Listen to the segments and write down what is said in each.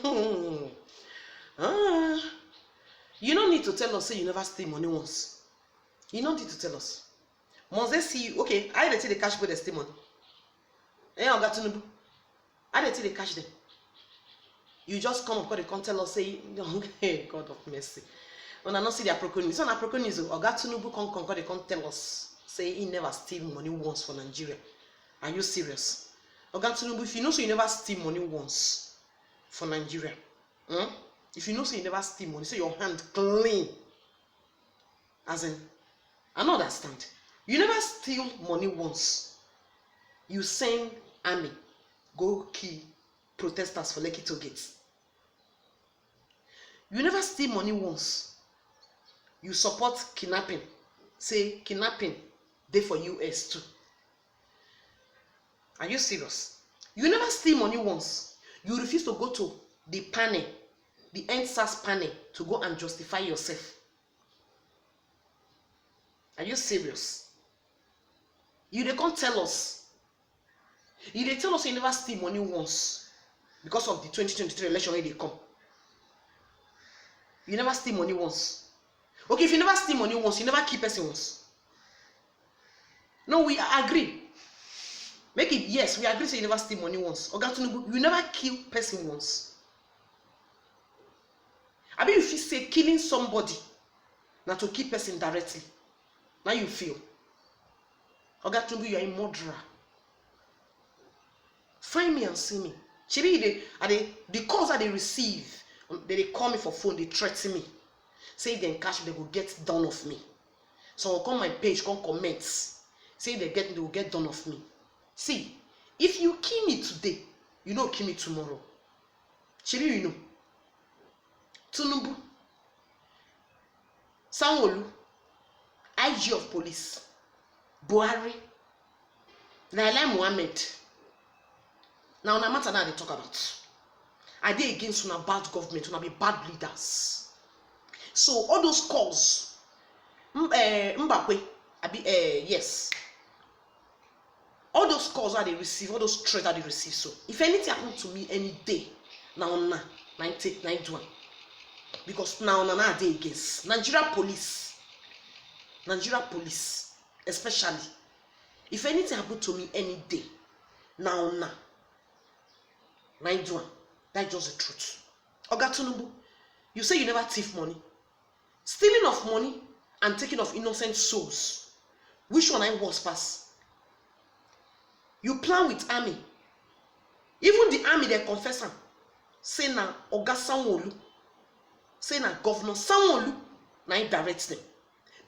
You don't need to tell us say you never steal money once. You don't need to tell us. Once they see you, okay, I didn't the cash, but they steal money. I got to know. I didn't the cash them. You just come up because they can't tell us say, hey, God of mercy. When I not see their procurement, so na procurement, I got to know because they can't tell us say he never steal money once for Nigeria. Are you serious? Ogatunubu, if you know so you never steal money once for Nigeria, if you know so you never steal money, so your hand clean. As in, I don't understand. You never steal money once. You send army go kill protesters for Lekki toll gate. You never steal money once. You support kidnapping. Say kidnapping dey for US too. Are you serious? You never steal money once. You refuse to go to the panel, the NSAS panel, to go and justify yourself. Are you serious? You they can't tell us. You they tell us you never steal money once because of the 2023 election when they come. You never steal money once. Okay, if you never steal money once, you never keep person once. No, we agree. Make it yes, we agree say you never steal money once. Ogatunubu, you never kill person once. I mean, if you say killing somebody, not to kill person directly, now you feel. Ogatunubu, you are a murderer. Find me and see me. Chibi, the calls that they receive, they call me for phone, they threaten me. Say if they cash, they will get done of me. So I'll come my page, come comments. Say they will get done of me. See, if you kill me today, you know kill me tomorrow. Chibi, you know. Tinubu, Sanwo-Olu, IG of police, Buhari, Lai Mohammed. Now, no matter now they talk about. Are they against una bad government, una be bad leaders? So all those calls, Mbakwe, yes. All those calls that they receive, all those threats that they receive. So if anything happen to me any day, now 91. Because now they against Nigeria police, especially. If anything happen to me any day, now 91. That's just the truth. Ogatunubu, you say you never thief money. Stealing of money and taking of innocent souls. Which one I was pass? You plan with army. Even the army, they confess am. Say na Oga Sanwo-Olu. Say na Governor Sanwo-Olu. Now you direct them.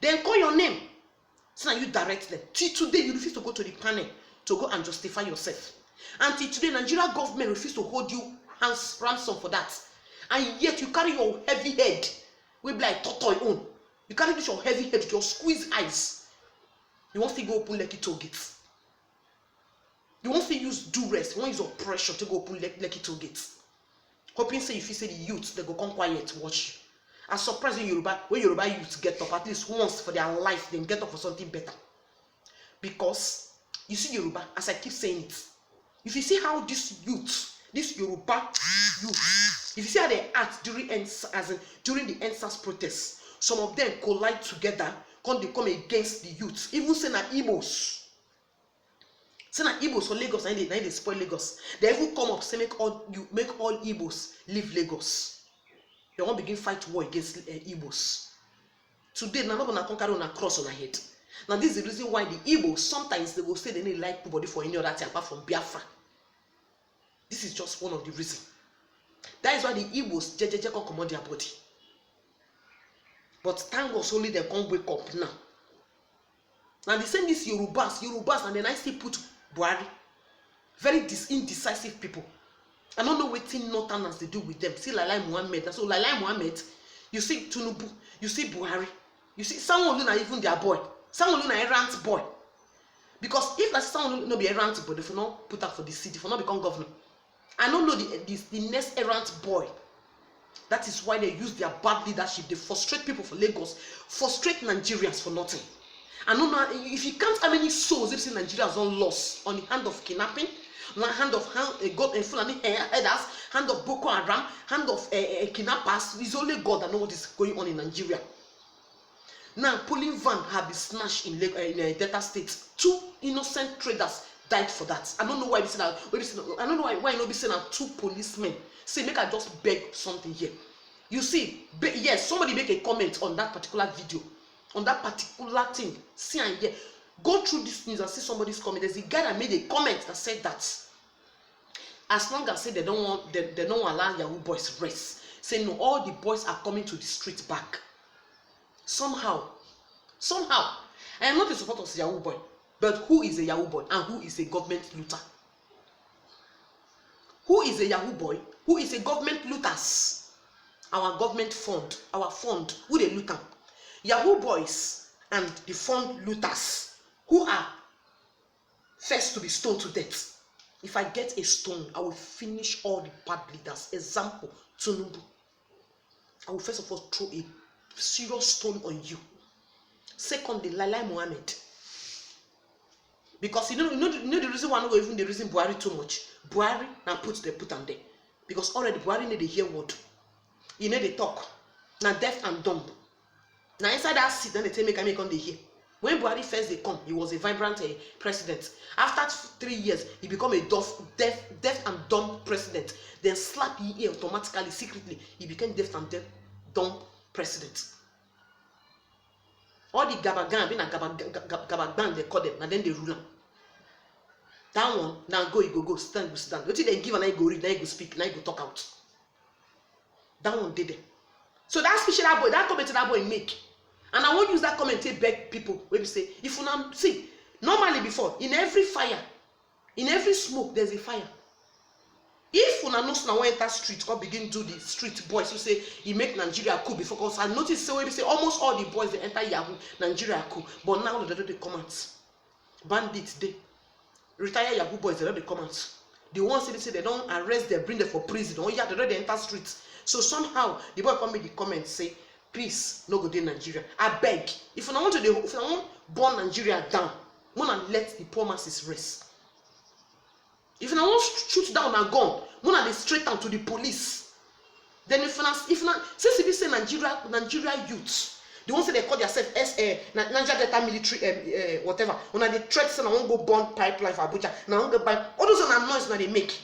Then call your name. Say na you direct them. Till today, you refuse to go to the panel to go and justify yourself. Until today, Nigeria government refuse to hold you ransom for that. And yet you carry your heavy head. We be like Totoy own. You carry this your heavy head with your squeeze eyes. You want to go open Lekki toll gates. You want to use duress, you want to use oppression to go open Lekki toll gates. Hoping say if you say the youth, they go come quiet to watch you. I'm surprised when Yoruba youth get up at least once for their life, then get up for something better. Because you see Yoruba, as I keep saying it, if you see how this Yoruba youth, if you see how they act during the NSAS protests, some of them collide together, they come against the youth. Even say na Igbos. Say na Igbos for Lagos, and they spoil Lagos. They even come up say make all Igbos leave Lagos. They won't begin fight war against Igbos. Today, na not gonna conquer on a cross on a head. Now this is the reason why the Igbos sometimes they will say they need like nobody for any other thing apart from Biafra. This is just one of the reasons. That is why the Igbos can't command their body. But thank God only they can't wake up now. Now they send these Yorubas, and then I still put Buhari. Very indecisive people. I don't know what Northerners they do with them. See Lai Mohammed. So Lai Mohammed, you see Tinubu, you see Buhari, you see Sanwo-Olu na even their boy. Sanwo-Olu na errant boy. Because if Sanwo-Olu no be errant boy, they will not put up for the city, for not become governor. I don't know the next errant boy. That is why they use their bad leadership. They frustrate people for Lagos, frustrate Nigerians for nothing. I don't know if you can't have any souls if Nigeria has not lost on the hand of kidnapping, on the hand of God and Fulani headers, hand of Boko Haram, hand of kidnappers. It's only God that knows what is going on in Nigeria. Now, polling van have been snatched in Delta State. 2 innocent traders died for that. I don't know why we say that. I don't know why nobody say that 2 policemen. Say, make I just beg something here. You see, yes, somebody make a comment on that particular video, on that particular thing. See and hear. Go through this news and see somebody's comment. There's a guy that made a comment that said that as long as say they don't allow Yahoo boys rest. Say no, all the boys are coming to the street back. Somehow, I am not a supporter of Yahoo boy, but who is a Yahoo boy and who is a government looter? Who is a Yahoo boy? Who is a government looters? Our government fund, our fund, who they loot am? Yahoo boys and the fund looters, who are first to be stoned to death. If I get a stone, I will finish all the bad leaders. Example, Tinubu. I will first of all throw a serious stone on you. Secondly, Lai Mohammed. Because you know the reason why I'm not even the reason Buhari too much. Buhari now put them there. Because already Buhari need to hear word. You need to talk. Now deaf and dumb. Now inside that seat, then they tell make on the hear. When Buhari first they come, he was a vibrant president. After 3 years, he become a deaf and dumb president. Then slap his ear automatically, secretly, he became deaf and dumb president. All the gabagan, being a gabagan, they call them, and then they rule them. That one, now go, you go, stand. What did they give and I go read, now you go speak, now you go talk out. That one did it. So that speech that comment that boy make. And I won't use that comment to beg people when you say, if you now see, normally before, in every fire, in every smoke, there's a fire. If you now enter street or begin to do the street boys who say he make Nigeria cool before, because I noticed so when you say almost all the boys they enter Yahoo, Nigeria cool, but now they don't come out. Bandits they retire Yahoo boys, they don't come out. The ones they say they don't arrest them, bring them for prison. Oh yeah, they don't enter streets. So somehow the boy come with the comment say, please no go to Nigeria. I beg, if you don't want to, if you want burn Nigeria down, wanna let the poor masses rest. If you want to shoot down a gun, wanna they straight down to the police. Then if not, since if you say Nigeria youth, the ones that they call themselves Nigeria Delta military whatever, when they threat say I won't go burn pipeline for Abuja, now I won't go buy all those are noise that they make.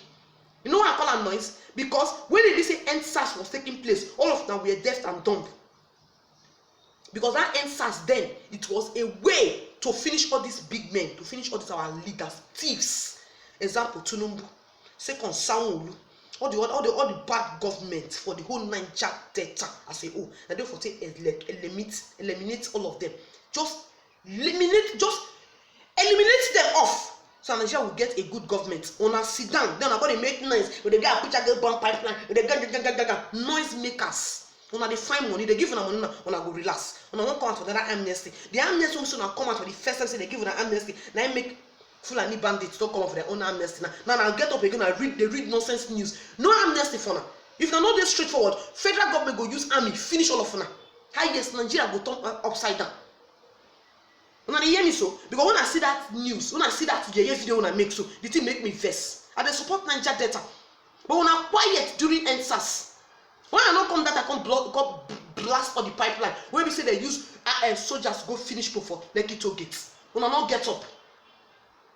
You know why I call them noise? Because when they say EndSARS was taking place, all of them were deaf and dumb. Because that EndSARS then, it was a way to finish all these big men, to finish all these our leaders, thieves. Example, Tinubu. Second, Sanwo-Olu. All the bad government for the whole Niger Delta as a whole. And therefore say eliminate all of them. Just eliminate them off. So Nigeria will get a good government. Una sit down, then I'm going to make noise. When they get a picture, get bomb pipeline. When they get noise makers. Una they find money, they give una money, una go relax. Una won't come out for that amnesty. The amnesty also now come out for the first time say they give una amnesty. Now they make Fulani bandits don't come out for their own amnesty. Now I'll get up again and read nonsense news. No amnesty for now. If they're not this straightforward, federal government go use army, finish all of now. How yes, Nigeria go turn upside down. When I hear me so, because when I see that news, when I see that video when I make so, the thing make me vex. I dey support Niger Delta. But when I'm quiet during EndSARS, when I not come that I come blast all the pipeline, when we say they use soldiers go finish for Lekki toll gates. When I not get up.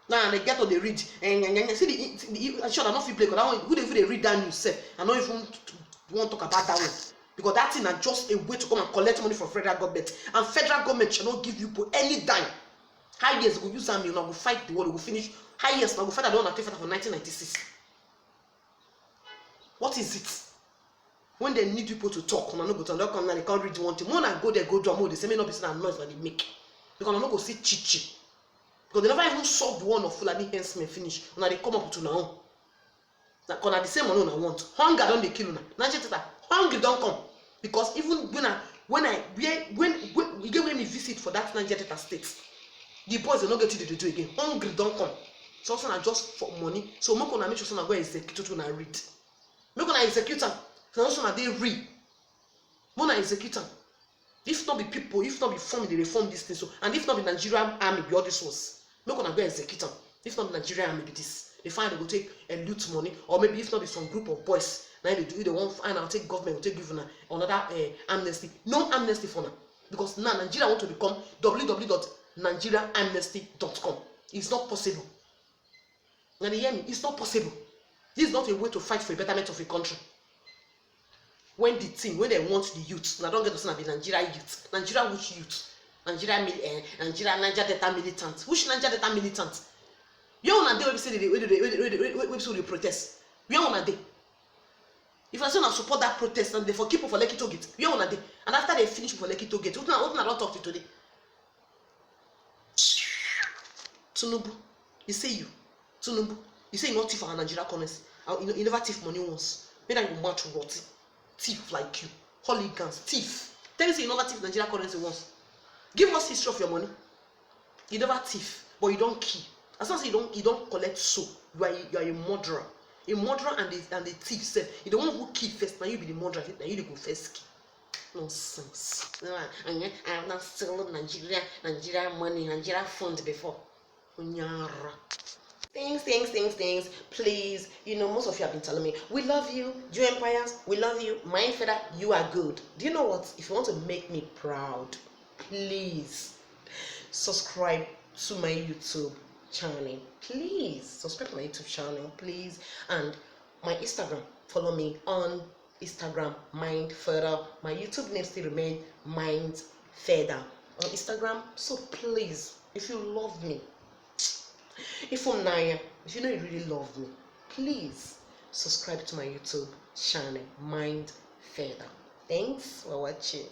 Now they get up, they read. And see the sure I not feel play because that one, who they read that news say, I don't even want to talk about that one. Because that thing is just a way to come and collect money from federal government. And federal government shall not give you any dime. High years go use army, you go fight the war, go finish. High years now go fight the one that take for 1996. What is it? When they need people to talk, when I no go to come now, they can't read one thing. When I go there, go drama, they say me not be saying noise that they make. Because I no go see chichi. Because they never even solve the one of Fulani henchmen finish. When they come up to now. Because at the same one I want. Hunger don't they kill now. Hungry don't come. Because even when we get when we visit for that Niger Delta state, the boys they not get to do again. Hungry don't come. So also not just for money. So make una make sure go execute when I read. Make una execute them. So also not they read. When I execute them. If not be people, if not be family, they reform this thing. So and if not be Nigerian army, be all this was. Make una go execute them. If not be Nigerian army, be this. They find they go take and loot money, or maybe if not be some group of boys. Now they won't find out take government will take give another amnesty. No amnesty for now. Because now Nigeria want to become www.nigeriaamnesty.com. It's not possible. And you hear me? It's not possible. This is not a way to fight for the betterment of a country. When they want the youth, now don't get to say be Nigeria youth. Nigeria which youth? Nigeria Data militant. Which Nigeria Data militant? You wanna day we say they protest. You wanna day. If I say I support that protest and they for keep for Lekki Toll Gate, you wanna day. And after they finish for Lekki Toll Gate, what I don't talk to today. Tinubu, you say you. Tinubu, you say you not thief for Nigeria currency. You never thief money once. Maybe you match rotty. Thief like you. Hooligans, thief. Tell me say you never thief Nigeria currency once. Give us history of your money. You never thief, but you don't kill. As long as you don't collect so, you are a murderer. A murderer and the thief said, you the one who kill first, now you be the murderer, now you go first kill. Nonsense. I have not stolen Nigeria money, Nigeria funds before. Things. Please, most of you have been telling me, we love you, Jew Empires, we love you, Mind Feather, you are good. Do you know what? If you want to make me proud, please subscribe to my YouTube channel. Please subscribe to my YouTube channel, please. And my Instagram, follow me on Instagram, Mind Feather. My YouTube name still remain Mind Feather on Instagram. So please, if you love me, if you know you really love me, please subscribe to my YouTube channel, Mind Feather. Thanks for watching.